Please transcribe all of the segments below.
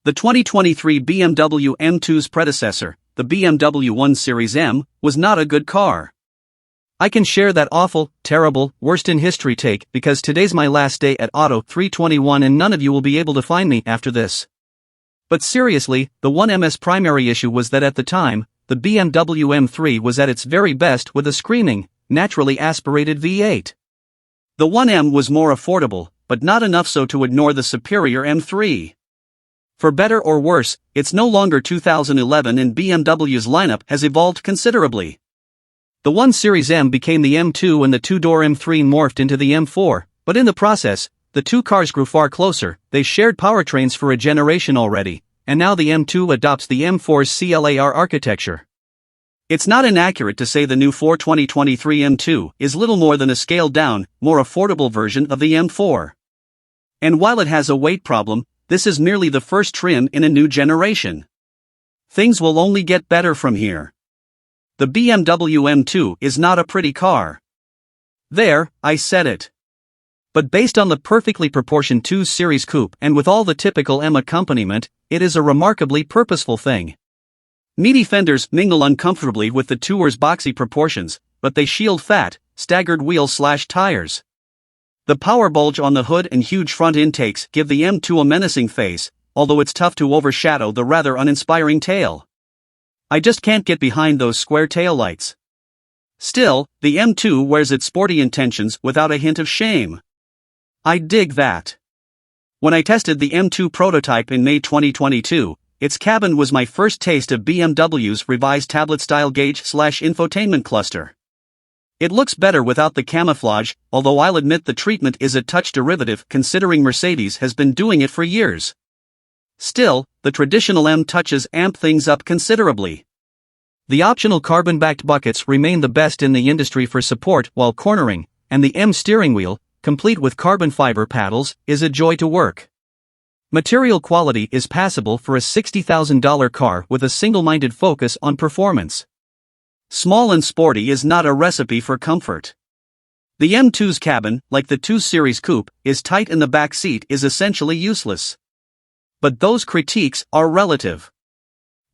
The 2023 BMW M2's predecessor, the BMW 1 Series M, was not a good car. I can share that awful, terrible, worst in history take because today's my last day at Auto 321 and none of you will be able to find me after this. But seriously, the 1M's primary issue was that at the time, the BMW M3 was at its very best with a screaming, naturally aspirated V8. The 1M was more affordable, but not enough so to ignore the superior M3. For better or worse, it's no longer 2011 and BMW's lineup has evolved considerably. The 1 Series M became the M2 and the two-door M3 morphed into the M4, but in the process, the two cars grew far closer. They shared powertrains for a generation already, and now the M2 adopts the M4's CLAR architecture. It's not inaccurate to say the new 2023 M2 is little more than a scaled-down, more affordable version of the M4. And while it has a weight problem, this is merely the first trim in a new generation. Things will only get better from here. The BMW M2 is not a pretty car. There, I said it. But based on the perfectly proportioned 2 Series coupe and with all the typical M accompaniment, it is a remarkably purposeful thing. Meaty fenders mingle uncomfortably with the tour's boxy proportions, but they shield fat, staggered wheels/tires. The power bulge on the hood and huge front intakes give the M2 a menacing face, although it's tough to overshadow the rather uninspiring tail. I just can't get behind those square taillights. Still, the M2 wears its sporty intentions without a hint of shame. I dig that. When I tested the M2 prototype in May 2022, its cabin was my first taste of BMW's revised tablet-style gauge/infotainment cluster. It looks better without the camouflage, although I'll admit the treatment is a touch derivative considering Mercedes has been doing it for years. Still, the traditional M touches amp things up considerably. The optional carbon-backed buckets remain the best in the industry for support while cornering, and the M steering wheel, complete with carbon fiber paddles, is a joy to work. Material quality is passable for a $60,000 car with a single-minded focus on performance. Small and sporty is not a recipe for comfort. The M2's cabin, like the 2 Series coupe, is tight and the back seat is essentially useless. But those critiques are relative.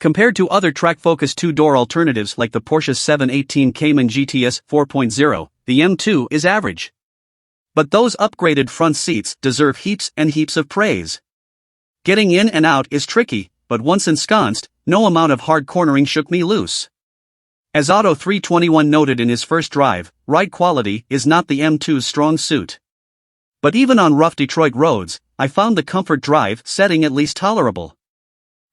Compared to other track-focused two-door alternatives like the Porsche 718 Cayman GTS 4.0, the M2 is average. But those upgraded front seats deserve heaps and heaps of praise. Getting in and out is tricky, but once ensconced, no amount of hard cornering shook me loose. As Auto 321 noted in his first drive, ride quality is not the M2's strong suit. But even on rough Detroit roads, I found the comfort drive setting at least tolerable.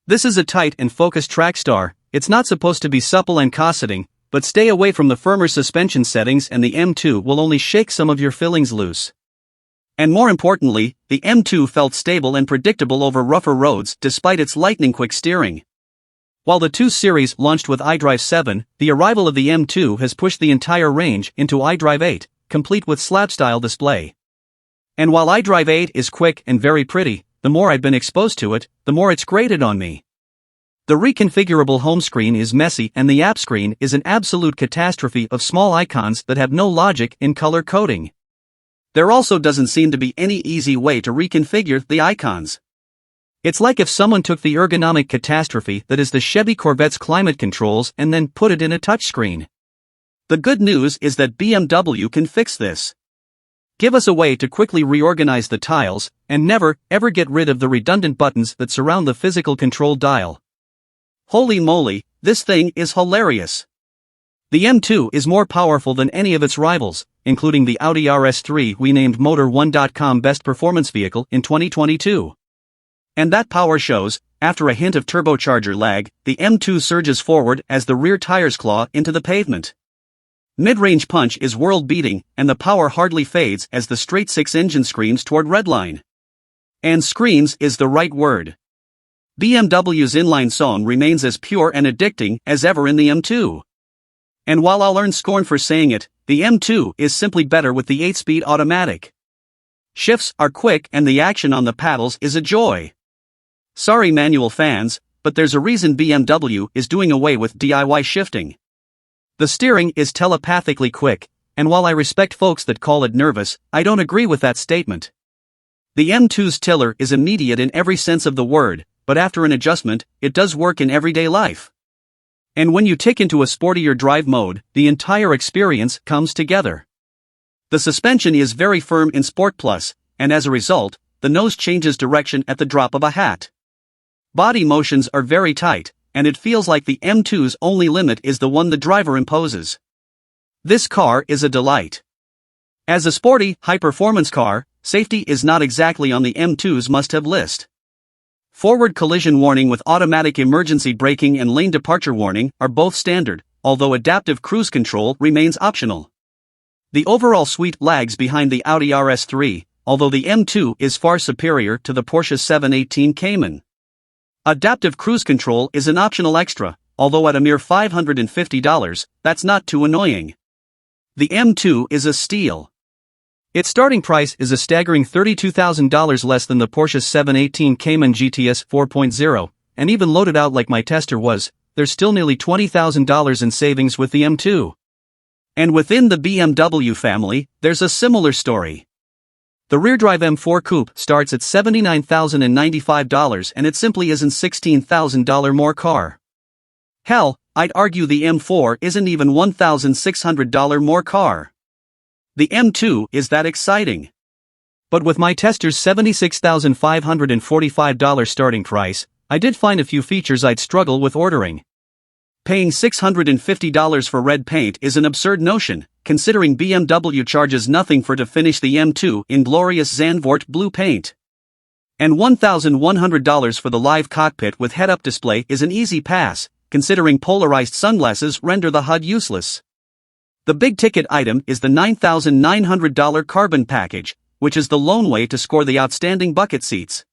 This is a tight and focused trackstar. It's not supposed to be supple and cosseting, but stay away from the firmer suspension settings and the M2 will only shake some of your fillings loose. And more importantly, the M2 felt stable and predictable over rougher roads despite its lightning-quick steering. While the 2 Series launched with iDrive 7, the arrival of the M2 has pushed the entire range into iDrive 8, complete with slab-style display. And while iDrive 8 is quick and very pretty, the more I've been exposed to it, the more it's grated on me. The reconfigurable home screen is messy and the app screen is an absolute catastrophe of small icons that have no logic in color coding. There also doesn't seem to be any easy way to reconfigure the icons. It's like if someone took the ergonomic catastrophe that is the Chevy Corvette's climate controls and then put it in a touchscreen. The good news is that BMW can fix this. Give us a way to quickly reorganize the tiles, and never, ever get rid of the redundant buttons that surround the physical control dial. Holy moly, this thing is hilarious. The M2 is more powerful than any of its rivals, including the Audi RS3 we named Motor1.com Best Performance Vehicle in 2022. And that power shows. After a hint of turbocharger lag, the M2 surges forward as the rear tires claw into the pavement. Mid-range punch is world-beating, and the power hardly fades as the straight-six engine screams toward redline. And screams is the right word. BMW's inline song remains as pure and addicting as ever in the M2. And while I'll earn scorn for saying it, the M2 is simply better with the 8-speed automatic. Shifts are quick and the action on the paddles is a joy. Sorry manual fans, but there's a reason BMW is doing away with DIY shifting. The steering is telepathically quick, and while I respect folks that call it nervous, I don't agree with that statement. The M2's tiller is immediate in every sense of the word, but after an adjustment, it does work in everyday life. And when you tick into a sportier drive mode, the entire experience comes together. The suspension is very firm in Sport Plus, and as a result, the nose changes direction at the drop of a hat. Body motions are very tight, and it feels like the M2's only limit is the one the driver imposes. This car is a delight. As a sporty, high-performance car, safety is not exactly on the M2's must-have list. Forward collision warning with automatic emergency braking and lane departure warning are both standard, although adaptive cruise control remains optional. The overall suite lags behind the Audi RS3, although the M2 is far superior to the Porsche 718 Cayman. Adaptive cruise control is an optional extra, although at a mere $550, that's not too annoying. The M2 is a steal. Its starting price is a staggering $32,000 less than the Porsche 718 Cayman GTS 4.0, and even loaded out like my tester was, there's still nearly $20,000 in savings with the M2. And within the BMW family, there's a similar story. The rear-drive M4 Coupe starts at $79,095 and it simply isn't $16,000 more car. Hell, I'd argue the M4 isn't even $1,600 more car. The M2 is that exciting. But with my tester's $76,545 starting price, I did find a few features I'd struggle with ordering. Paying $650 for red paint is an absurd notion, considering BMW charges nothing to finish the M2 in glorious Zandvoort blue paint. And $1,100 for the live cockpit with head-up display is an easy pass, considering polarized sunglasses render the HUD useless. The big-ticket item is the $9,900 carbon package, which is the lone way to score the outstanding bucket seats.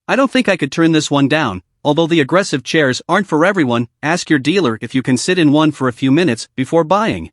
I don't think I could turn this one down, although the aggressive chairs aren't for everyone. Ask your dealer if you can sit in one for a few minutes before buying.